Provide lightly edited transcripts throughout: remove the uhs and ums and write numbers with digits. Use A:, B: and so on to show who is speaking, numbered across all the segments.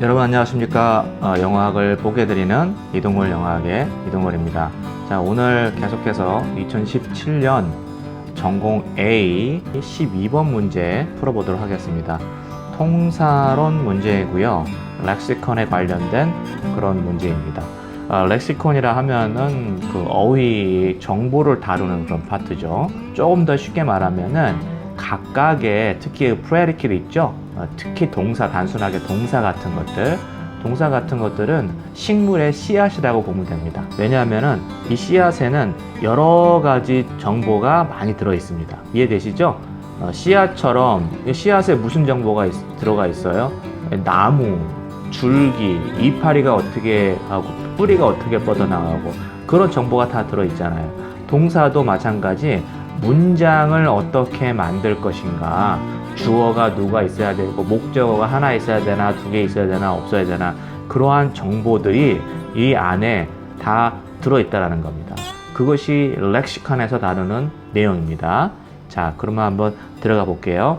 A: 여러분 안녕하십니까. 영어학을 보게 드리는 이동걸 영어학의 이동걸입니다. 자, 오늘 계속해서 2017년 전공 A 12번 문제 풀어보도록 하겠습니다. 통사론 문제이고요. 렉시컨에 관련된 그런 문제입니다. 렉시컨이라 하면은 그 어휘 정보를 다루는 그런 파트죠. 조금 더 쉽게 말하면은 각각의 특히 프레디케이트 있죠. 특히 동사, 단순하게 동사 같은 것들은 식물의 씨앗이라고 보면 됩니다. 왜냐하면은 이 씨앗에는 여러 가지 정보가 많이 들어 있습니다. 이해되시죠? 씨앗처럼 씨앗에 무슨 정보가 들어가 있어요? 나무, 줄기, 이파리가 어떻게 하고 뿌리가 어떻게 뻗어나가고 그런 정보가 다 들어 있잖아요. 동사도 마찬가지. 문장을 어떻게 만들 것인가, 주어가 누가 있어야 되고 목적어가 하나 있어야 되나 두 개 있어야 되나 없어야 되나, 그러한 정보들이 이 안에 다 들어있다는 겁니다. 그것이 렉시컨에서 다루는 내용입니다. 자, 그러면 한번 들어가 볼게요.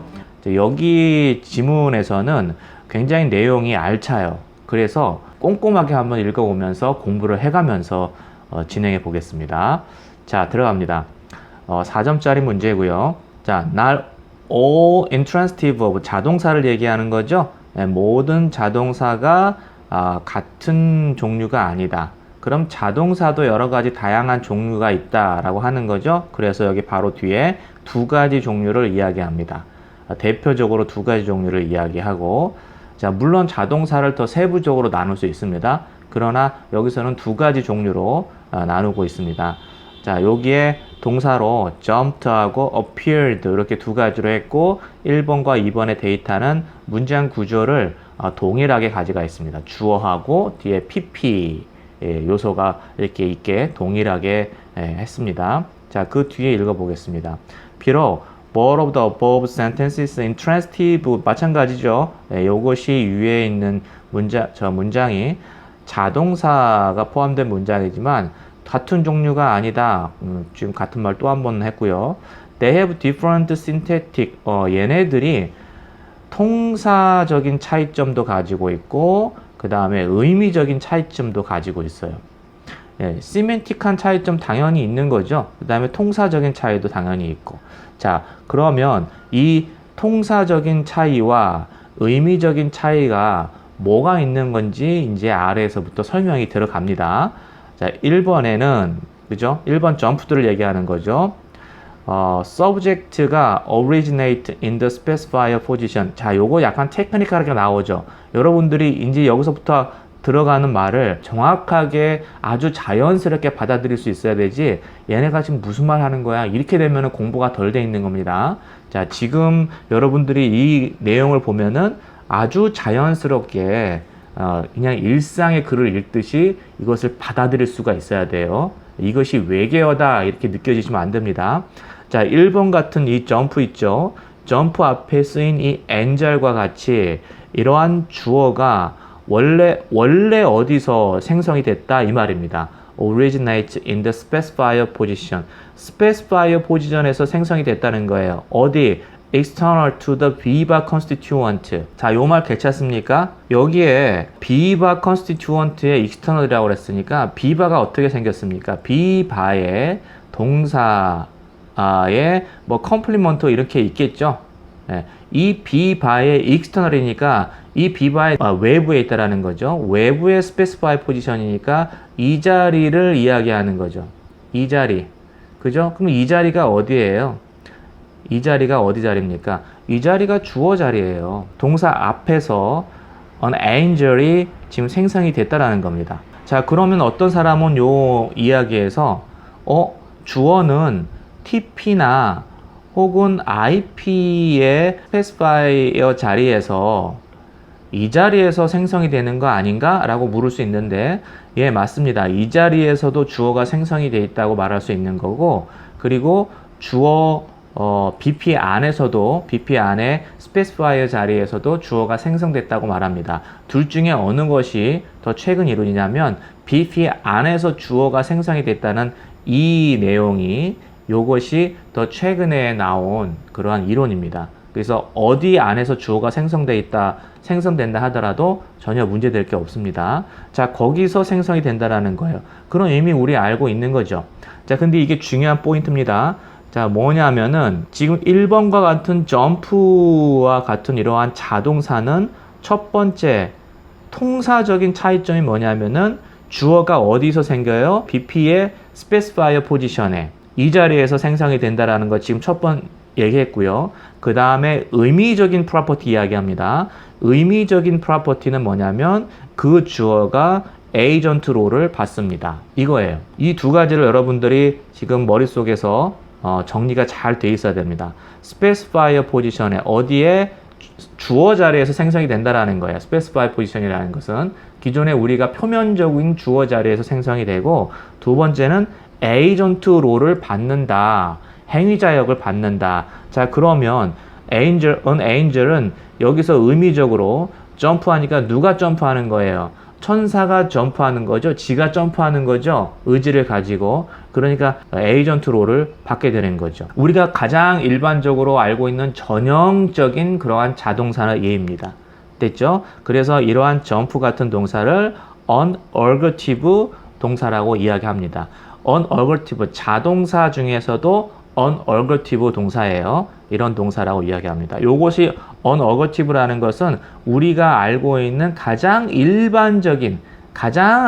A: 여기 지문에서는 굉장히 내용이 알차요. 그래서 꼼꼼하게 한번 읽어보면서 공부를 해가면서 진행해 보겠습니다. 자, 들어갑니다. 4점짜리 문제고요. 자, not all intransitive of 자동사를 얘기하는 거죠. 네, 모든 자동사가 같은 종류가 아니다. 그럼 자동사도 여러 가지 다양한 종류가 있다라고 하는 거죠. 그래서 여기 바로 뒤에 두 가지 종류를 이야기합니다. 대표적으로 두 가지 종류를 이야기하고, 자, 물론 자동사를 더 세부적으로 나눌 수 있습니다. 그러나 여기서는 두 가지 종류로 나누고 있습니다. 자, 여기에 동사로 jumped하고 appeared 이렇게 두 가지로 했고, 1번과 2번의 데이터는 문장 구조를 동일하게 가져가 있습니다. 주어하고 뒤에 pp 요소가 이렇게 있게 동일하게 했습니다. 자, 그 뒤에 읽어보겠습니다. 비록 both of the above sentences intransitive 마찬가지죠. 이것이 위에 있는 문장이 자동사가 포함된 문장이지만 같은 종류가 아니다. 지금 같은 말 또 한 번 했고요. They have different syntactic. 얘네들이 통사적인 차이점도 가지고 있고, 그 다음에 의미적인 차이점도 가지고 있어요. 시멘틱한 차이점 당연히 있는 거죠. 그 다음에 통사적인 차이도 당연히 있고. 자, 그러면 이 통사적인 차이와 의미적인 차이가 뭐가 있는 건지 이제 아래에서부터 설명이 들어갑니다. 자, 1번에는, 그죠? 1번 점프들을 얘기하는 거죠. subject가 originate in the specifier position. 자, 요거 약간 테크니컬하게 나오죠. 여러분들이 이제 여기서부터 들어가는 말을 정확하게 아주 자연스럽게 받아들일 수 있어야 되지, 얘네가 지금 무슨 말 하는 거야? 이렇게 되면 공부가 덜 돼 있는 겁니다. 자, 지금 여러분들이 이 내용을 보면은 아주 자연스럽게 그냥 일상의 글을 읽듯이 이것을 받아들일 수가 있어야 돼요. 이것이 외계어다 이렇게 느껴지시면 안 됩니다. 자, 1번 같은 이 점프 있죠. 점프 앞에 쓰인 이 and과 같이 이러한 주어가 원래 어디서 생성이 됐다 이 말입니다. originate in the specifier position. specifier position에서 생성이 됐다는 거예요. 어디? external to the B바 constituent. 자, 요 말 괜찮습니까? 여기에 B바 constituent의 external이라고 그랬으니까 B바가 어떻게 생겼습니까? B바의 동사에 뭐 complement 이렇게 있겠죠? 네. 이 B바의 external이니까 이 B바의 외부에 있다라는 거죠. 외부의 specify position이니까 이 자리를 이야기하는 거죠. 이 자리. 그죠? 그럼 이 자리가 어디예요? 이 자리가 어디 자리입니까? 이 자리가 주어 자리예요. 동사 앞에서 an angel이 지금 생성이 됐다라는 겁니다. 자, 그러면 어떤 사람은 요 이야기에서 주어는 TP나 혹은 IP의 specifier 자리에서 이 자리에서 생성이 되는 거 아닌가? 라고 물을 수 있는데, 예, 맞습니다. 이 자리에서도 주어가 생성이 돼 있다고 말할 수 있는 거고, 그리고 주어 BP 안에서도, BP 안에 specifier 자리에서도 주어가 생성됐다고 말합니다. 둘 중에 어느 것이 더 최근 이론이냐면 BP 안에서 주어가 생성이 됐다는 이 내용이, 요것이 더 최근에 나온 그러한 이론입니다. 그래서 어디 안에서 주어가 생성된다 하더라도 전혀 문제될 게 없습니다. 자, 거기서 생성이 된다라는 거예요. 그럼 이미 우리 알고 있는 거죠. 자, 근데 이게 중요한 포인트입니다. 자, 뭐냐면은 지금 1번과 같은 점프와 같은 이러한 자동사는 첫 번째 통사적인 차이점이 뭐냐면은 주어가 어디서 생겨요? BP의 specifier 포지션에 이 자리에서 생성이 된다라는 거 지금 첫 번 얘기했고요. 그 다음에 의미적인 프로퍼티 이야기합니다. 의미적인 프로퍼티는 뭐냐면 그 주어가 에이전트 롤을 받습니다. 이거예요. 이 두 가지를 여러분들이 지금 머릿속에서 정리가 잘 돼 있어야 됩니다. specifier 포지션에 어디에 주어 자리에서 생성이 된다라는 거예요. specifier 포지션이라는 것은 기존에 우리가 표면적인 주어 자리에서 생성이 되고, 두 번째는 에이전트 롤을 받는다. 행위자역을 받는다. 자, 그러면 angel은 여기서 의미적으로 점프하니까 누가 점프하는 거예요? 천사가 점프하는 거죠. 지가 점프하는 거죠. 의지를 가지고. 그러니까 에이전트 롤을 받게 되는 거죠. 우리가 가장 일반적으로 알고 있는 전형적인 그러한 자동사의 예입니다. 됐죠? 그래서 이러한 점프 같은 동사를 unergative 동사라고 이야기합니다. unergative, 자동사 중에서도 unergative 동사예요. 이런 동사라고 이야기합니다. 이것이 unergative라는 것은 우리가 알고 있는 가장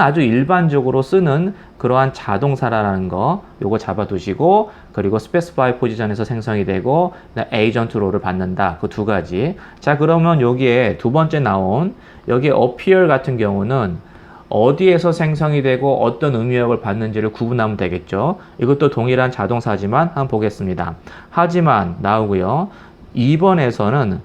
A: 아주 일반적으로 쓰는 그러한 자동사라는 거, 요거 잡아두시고, 그리고 specify 포지션에서 생성이 되고 agent 롤을 받는다. 그 두 가지. 자, 그러면 여기에 두 번째 나온 여기 appear 같은 경우는 어디에서 생성이 되고 어떤 의미역을 받는지를 구분하면 되겠죠. 이것도 동일한 자동사지만 한번 보겠습니다. 하지만 나오고요. 2번에서는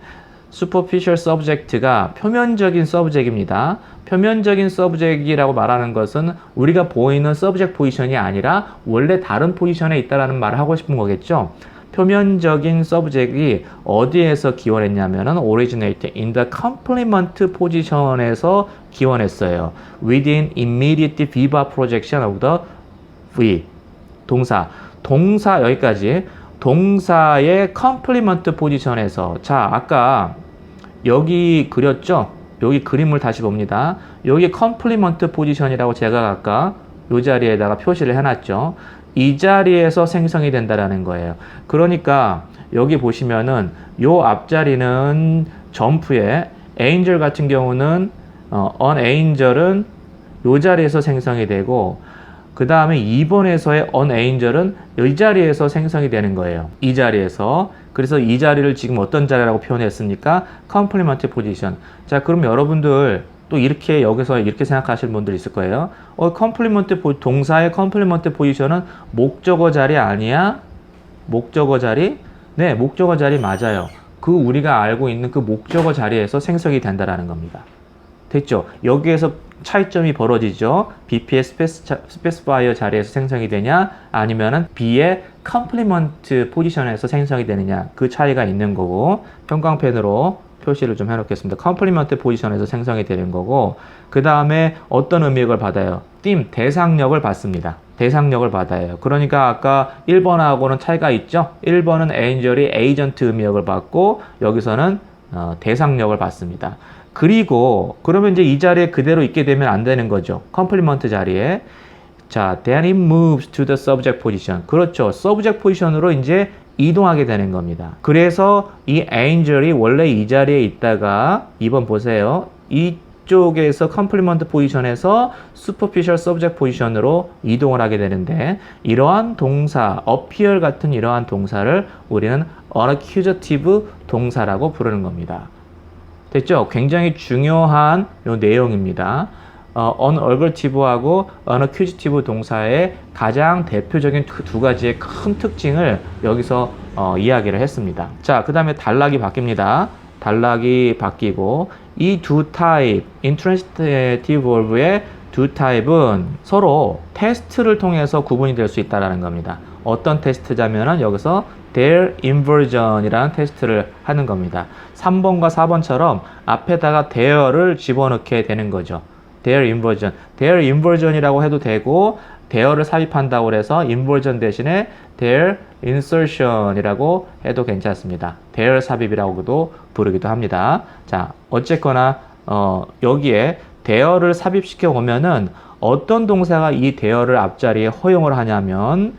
A: superficial subject가 표면적인 subject입니다. 표면적인 subject이라고 말하는 것은 우리가 보이는 subject 포지션이 아니라 원래 다른 포지션에 있다라는 말을 하고 싶은 거겠죠. 표면적인 subject이 어디에서 기원했냐면은 originate in the complement position에서 기원했어요. within immediate viva projection of the V. 동사 여기까지. 동사의 complement position에서, 자, 아까 여기 그렸죠? 여기 그림을 다시 봅니다. 여기 complement position이라고 제가 아까 이 자리에다가 표시를 해놨죠. 이 자리에서 생성이 된다라는 거예요. 그러니까 여기 보시면은 요 앞자리는 점프에 angel 같은 경우는 unangel은 요 자리에서 생성이 되고, 그 다음에 2번에서의 unangel은 이 자리에서 생성이 되는 거예요. 이 자리에서. 그래서 이 자리를 지금 어떤 자리라고 표현했습니까? complement position. 자, 그럼 여러분들 또 이렇게 여기서 이렇게 생각하시는 분들 있을 거예요. 동사의 컴플리먼트 포지션은 목적어 자리 아니야? 목적어 자리? 네, 목적어 자리 맞아요. 그 우리가 알고 있는 그 목적어 자리에서 생성이 된다라는 겁니다. 됐죠? 여기에서 차이점이 벌어지죠. BP의 스페시파이어 자리에서 생성이 되냐, 아니면은 B의 컴플리먼트 포지션에서 생성이 되느냐, 그 차이가 있는 거고, 형광펜으로 표시를 좀 해놓겠습니다. 컴플리먼트 포지션에서 생성이 되는 거고, 그 다음에 어떤 의미역을 받아요? 대상력을 받습니다. 대상력을 받아요. 그러니까 아까 1번하고는 차이가 있죠? 1번은 angel이 에이전트 의미역을 받고, 여기서는 대상력을 받습니다. 그리고 그러면 이제 이 자리에 그대로 있게 되면 안 되는 거죠. 컴플리먼트 자리에. 자, then it moves to the subject position. 그렇죠. subject position으로 이제 이동하게 되는 겁니다. 그래서 이 angel이 원래 이 자리에 있다가 2번 보세요. 이쪽에서 complement 포지션에서 superficial subject 포지션으로 이동을 하게 되는데, 이러한 동사, appear 같은 이러한 동사를 우리는 unaccusative 동사라고 부르는 겁니다. 됐죠? 굉장히 중요한 요 내용입니다. unergative하고 unaccusative 동사의 가장 대표적인 두 가지의 큰 특징을 여기서 이야기를 했습니다. 자, 그 다음에 단락이 바뀝니다. 단락이 바뀌고, 이 두 타입, intransitive verb의 두 타입은 서로 테스트를 통해서 구분이 될 수 있다는 겁니다. 어떤 테스트자면은 여기서 their inversion이라는 테스트를 하는 겁니다. 3번과 4번처럼 앞에다가 there를 집어넣게 되는 거죠. their inversion이라고 해도 되고, 대어를 삽입한다고 해서 inversion 대신에 their insertion이라고 해도 괜찮습니다. their 삽입이라고도 부르기도 합니다. 자, 어쨌거나 여기에 there를 삽입시켜 보면은 어떤 동사가 이 there를 앞자리에 허용을 하냐면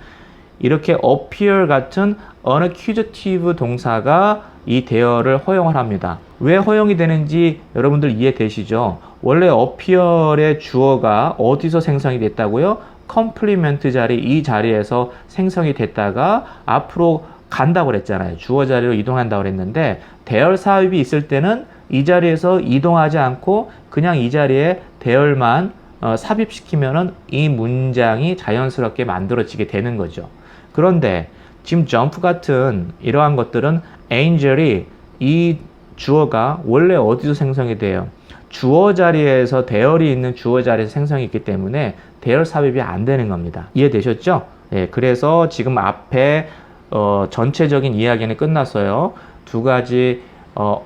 A: 이렇게 appear 같은 unaccusative 동사가 이 there를 허용을 합니다. 왜 허용이 되는지 여러분들 이해되시죠? 원래 appear의 주어가 어디서 생성이 됐다고요? complement 자리, 이 자리에서 생성이 됐다가 앞으로 간다고 그랬잖아요. 주어 자리로 이동한다고 그랬는데 there 삽입이 있을 때는 이 자리에서 이동하지 않고 그냥 이 자리에 there만 삽입시키면은 이 문장이 자연스럽게 만들어지게 되는 거죠. 그런데 지금 jump 같은 이러한 것들은 angel이 이 주어가 원래 어디서 생성이 돼요? 주어 자리에서 there이 있는 주어 자리에서 생성이 있기 때문에 there 삽입이 안 되는 겁니다. 이해되셨죠? 예, 그래서 지금 앞에 전체적인 이야기는 끝났어요. 두 가지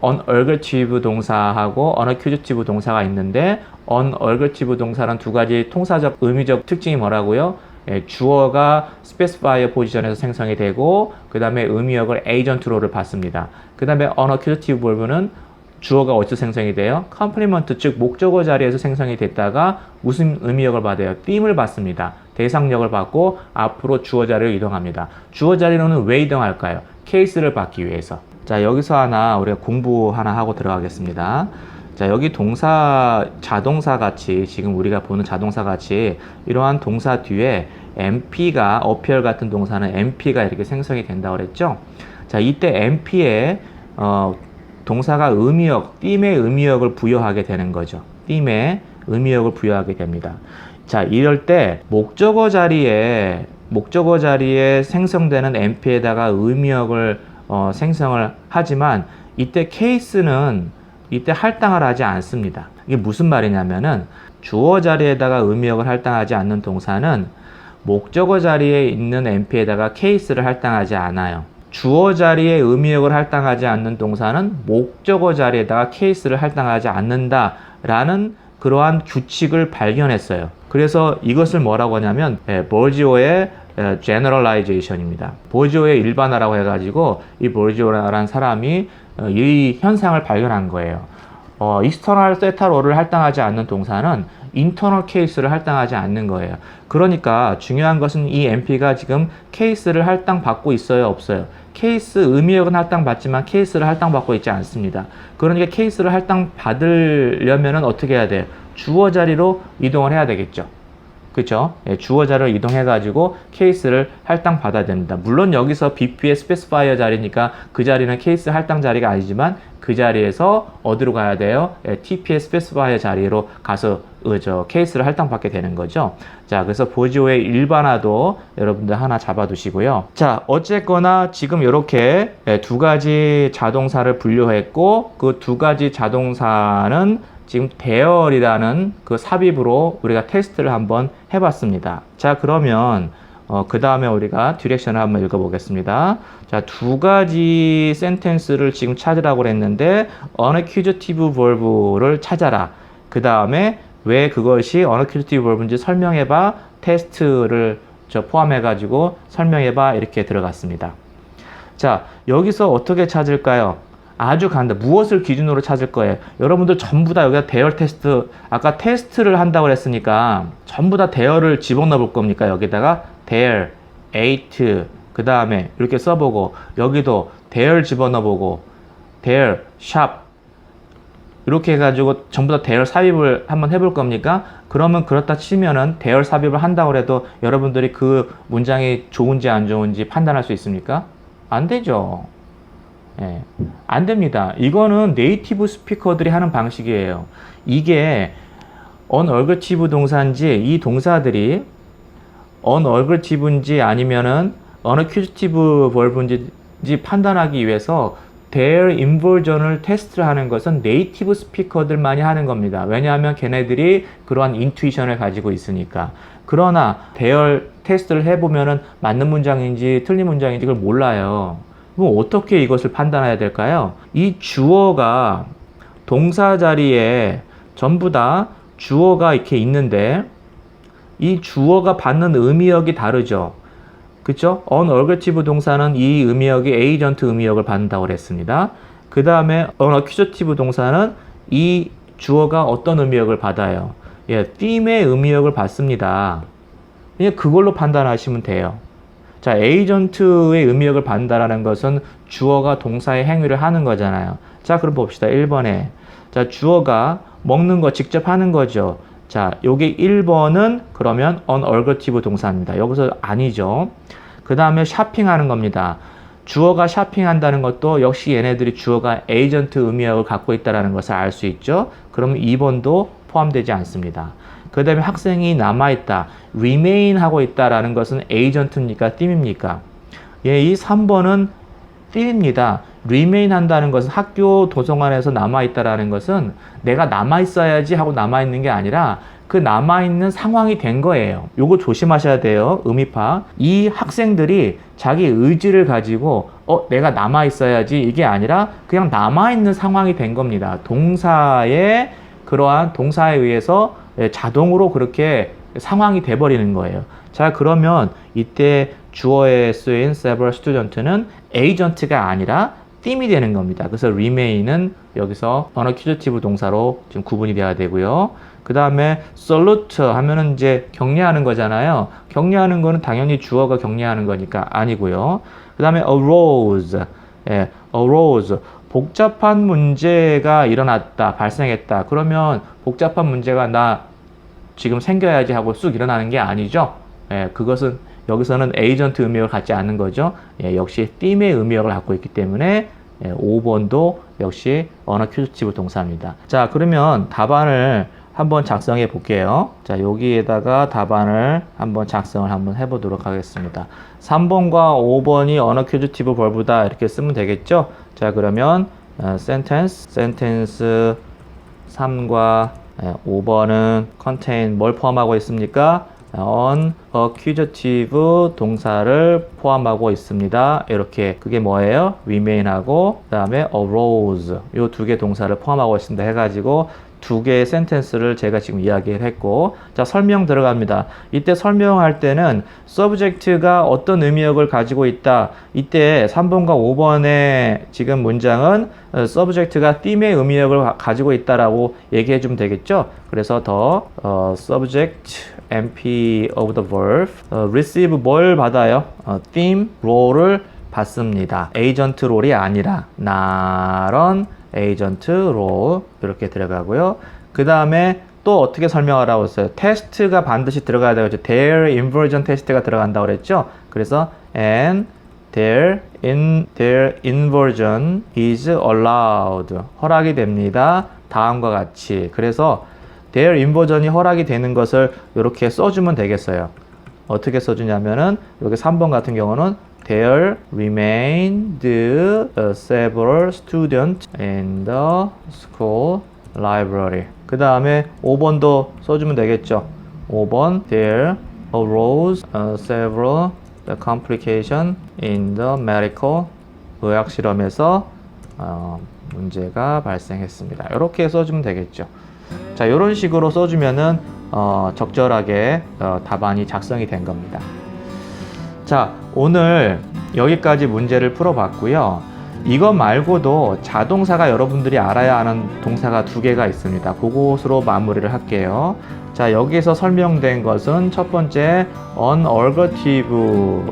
A: unergative 동사하고 unaccusative 동사가 있는데 unergative 동사는 두 가지 통사적 의미적 특징이 뭐라고요? 예, 주어가 specifier 포지션에서 생성이 되고 그 다음에 의미역을 agent로를 받습니다. 그 다음에 unaccusative verb는 주어가 어디서 생성이 돼요? complement 즉 목적어 자리에서 생성이 됐다가 무슨 의미역을 받아요? theme을 받습니다. 대상역을 받고 앞으로 주어 자리로 이동합니다. 주어 자리로는 왜 이동할까요? 케이스를 받기 위해서. 자, 여기서 우리가 공부 하나 하고 들어가겠습니다. 자, 여기 동사, 자동사 같이, 지금 우리가 보는 자동사 같이 이러한 동사 뒤에 MP가, appear 같은 동사는 MP가 이렇게 생성이 된다고 그랬죠? 자, 이때 MP에 동사가 의미역, theme의 의미역을 부여하게 되는 거죠. theme의 의미역을 부여하게 됩니다. 자, 이럴 때 목적어 자리에 생성되는 MP에다가 의미역을 생성을 하지만 이때 케이스는 이때 할당을 하지 않습니다. 이게 무슨 말이냐면은 주어 자리에다가 의미역을 할당하지 않는 동사는 목적어 자리에 있는 MP에다가 케이스를 할당하지 않아요. 주어 자리에 의미역을 할당하지 않는 동사는 목적어 자리에다가 케이스를 할당하지 않는다라는 그러한 규칙을 발견했어요. 그래서 이것을 뭐라고 하냐면 보지오의 generalization입니다. 보지오의 일반화라고 해가지고 이 보지오라는 사람이 이 현상을 발견한 거예요. external theta로를 할당하지 않는 동사는 internal case를 할당하지 않는 거예요. 그러니까 중요한 것은 이 MP가 지금 케이스를 할당받고 있어요, 없어요? 케이스 의미역은 할당받지만 케이스를 할당받고 있지 않습니다. 그러니까 케이스를 할당받으려면 어떻게 해야 돼요? 주어 자리로 이동을 해야 되겠죠. 그렇죠? 예, 주어 자리로 이동해가지고 케이스를 할당받아야 됩니다. 물론 여기서 BP의 스페시파이어 자리니까 그 자리는 케이스 할당 자리가 아니지만 그 자리에서 어디로 가야 돼요? 예, TP의 스페시파이어 자리로 가서 케이스를 할당받게 되는 거죠. 자, 그래서 보지오의 일반화도 여러분들 하나 잡아두시고요. 자, 어쨌거나 지금 이렇게 두 가지 자동사를 분류했고 그 두 가지 자동사는 지금 there이라는 그 삽입으로 우리가 테스트를 한번 해봤습니다. 자, 그러면 그 다음에 우리가 디렉션을 한번 읽어보겠습니다. 자, 두 가지 센텐스를 지금 찾으라고 그랬는데 unaccusative verb를 찾아라. 그 다음에 왜 그것이 unaccusative verb인지 설명해봐. 테스트를 포함해가지고 설명해봐. 이렇게 들어갔습니다. 자, 여기서 어떻게 찾을까요? 아주 간단. 무엇을 기준으로 찾을 거예요? 여러분들 전부 다 여기다 대열 테스트, 아까 테스트를 한다고 그랬으니까 전부 다 대열을 집어넣어 볼 겁니까? 여기다가 대열, 에이트, 그 다음에 이렇게 써보고 여기도 대열 집어넣어 보고 대열, 샵 이렇게 해가지고 전부 다 대열 삽입을 한번 해볼 겁니까? 그러면 그렇다 치면은 대열 삽입을 한다고 해도 여러분들이 그 문장이 좋은지 안 좋은지 판단할 수 있습니까? 안 되죠. 예, 안 됩니다. 이거는 네이티브 스피커들이 하는 방식이에요. 이게 unergative 동사인지 이 동사들이 unergative인지 아니면은 unaccusative verb인지 판단하기 위해서 their inversion을 테스트를 하는 것은 네이티브 스피커들만이 하는 겁니다. 왜냐하면 걔네들이 그러한 인투이션을 가지고 있으니까. 그러나 their 테스트를 해보면은 맞는 문장인지 틀린 문장인지 그걸 몰라요. 그럼 어떻게 이것을 판단해야 될까요? 이 주어가 동사 자리에 전부 다 주어가 이렇게 있는데 이 주어가 받는 의미역이 다르죠. 그쵸? unadjective 동사는 이 의미역이 agent 의미역을 받는다고 그랬습니다. 그 다음에 unaccusative 동사는 이 주어가 어떤 의미역을 받아요? 예, theme의 의미역을 받습니다. 그냥 그걸로 판단하시면 돼요. 자, agent의 의미역을 받는다라는 것은 주어가 동사의 행위를 하는 거잖아요. 자, 그럼 봅시다. 1번에. 자, 주어가 먹는 거 직접 하는 거죠. 자, 요게 1번은 그러면 unadjective 동사입니다. 여기서 아니죠. 그 다음에 쇼핑하는 겁니다. 주어가 쇼핑한다는 것도 역시 얘네들이 주어가 agent 의미역을 갖고 있다는 것을 알 수 있죠. 그러면 2번도 포함되지 않습니다. 그 다음에 학생이 남아있다, remain 하고 있다라는 것은 agent입니까? theme입니까? 예, 이 3번은 theme입니다. remain 한다는 것은 학교 도서관에서 남아있다라는 것은 내가 남아있어야지 하고 남아있는 게 아니라 그 남아있는 상황이 된 거예요. 요거 조심하셔야 돼요. 의미파. 이 학생들이 자기 의지를 가지고 내가 남아있어야지 이게 아니라 그냥 남아있는 상황이 된 겁니다. 동사의 그러한 동사에 의해서 자동으로 그렇게 상황이 돼버리는 거예요. 자, 그러면 이때 주어에 쓰인 several student는 agent가 아니라 theme이 되는 겁니다. 그래서 remain은 여기서 unaccusative 동사로 지금 구분이 돼야 되고요. 그 다음에 salute 하면은 이제 격려하는 거잖아요. 격려하는 거는 당연히 주어가 격려하는 거니까 아니고요. 그 다음에 arose, 예, arose. 복잡한 문제가 일어났다, 발생했다. 그러면 복잡한 문제가 나 지금 생겨야지 하고 쑥 일어나는 게 아니죠. 예, 그것은 여기서는 agent 의미역을 갖지 않는 거죠. 예, 역시 theme의 의미역을 갖고 있기 때문에 5번도 역시 unaccusative 동사입니다. 자, 그러면 답안을 한번 작성해 볼게요. 자, 여기에다가 답안을 한번 작성을 한번 해보도록 하겠습니다. 3번과 5번이 unaccusative verb다 이렇게 쓰면 되겠죠. 자, 그러면 sentence 3과 5번은 contain 뭘 포함하고 있습니까? unaccusative 동사를 포함하고 있습니다. 이렇게 그게 뭐예요? remain하고 그 다음에 arose 요 두 개 동사를 포함하고 있습니다. 해가지고 두 개의 센텐스를 제가 지금 이야기를 했고, 자, 설명 들어갑니다. 이때 설명할 때는 subject가 어떤 의미역을 가지고 있다. 이때 3번과 5번의 지금 문장은 subject가 theme의 의미역을 가지고 있다라고 얘기해 주면 되겠죠. 그래서 더 subject MP of the verb receive 뭘 받아요? theme role을 받습니다. agent role이 아니라 나런 agent role 이렇게 들어가고요. 그 다음에 또 어떻게 설명하라고 했어요? 테스트가 반드시 들어가야 되겠죠. their inversion 테스트가 들어간다고 그랬죠. 그래서 and their inversion is allowed 허락이 됩니다. 다음과 같이. 그래서 their inversion이 허락이 되는 것을 이렇게 써주면 되겠어요. 어떻게 써주냐면은 여기 3번 같은 경우는 There remained several students in the school library. 그 다음에 5번도 써주면 되겠죠. 5번 There arose several complications in the medical 의학 실험에서 문제가 발생했습니다. 이렇게 써주면 되겠죠. 자, 이런 식으로 써주면은 적절하게 답안이 작성이 된 겁니다. 자, 오늘 여기까지 문제를 풀어봤고요. 이것 말고도 자동사가 여러분들이 알아야 하는 동사가 두 개가 있습니다. 그것으로 마무리를 할게요. 자, 여기서 설명된 것은 첫 번째 unergative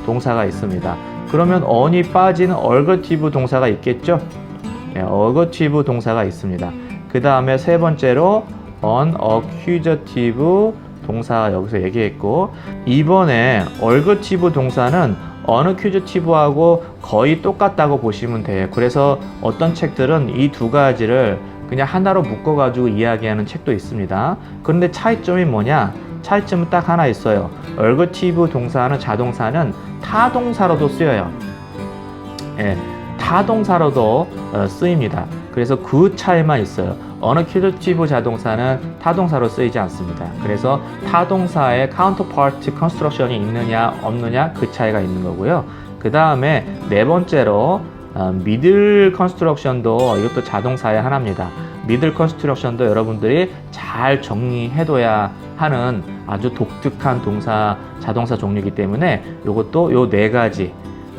A: 동사가 있습니다. 그러면 on이 빠진 ergative 동사가 있겠죠? 네, ergative 동사가 있습니다. 그 다음에 세 번째로 unaccusative 동사 여기서 얘기했고, 이번에 ergative 동사는 unaccusative하고 거의 똑같다고 보시면 돼요. 그래서 어떤 책들은 이 두 가지를 그냥 하나로 묶어가지고 이야기하는 책도 있습니다. 그런데 차이점이 뭐냐? 차이점은 딱 하나 있어요. ergative 동사는 자동사는 타동사로도 쓰여요. 예, 타동사로도 쓰입니다. 그래서 그 차이만 있어요. unaccusative 자동사는 타동사로 쓰이지 않습니다. 그래서 타동사의 counterpart construction이 있느냐 없느냐 그 차이가 있는 거고요. 그 다음에 네 번째로 middle construction도 이것도 자동사의 하나입니다. middle construction도 여러분들이 잘 정리해둬야 하는 아주 독특한 자동사 종류이기 때문에 이것도 요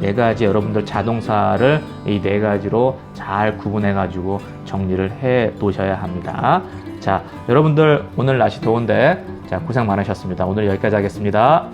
A: 네 가지 여러분들 자동사를 이 네 가지로 잘 구분해 가지고 정리를 해 놓으셔야 합니다. 자, 여러분들 오늘 날씨 더운데 자, 고생 많으셨습니다. 오늘 여기까지 하겠습니다.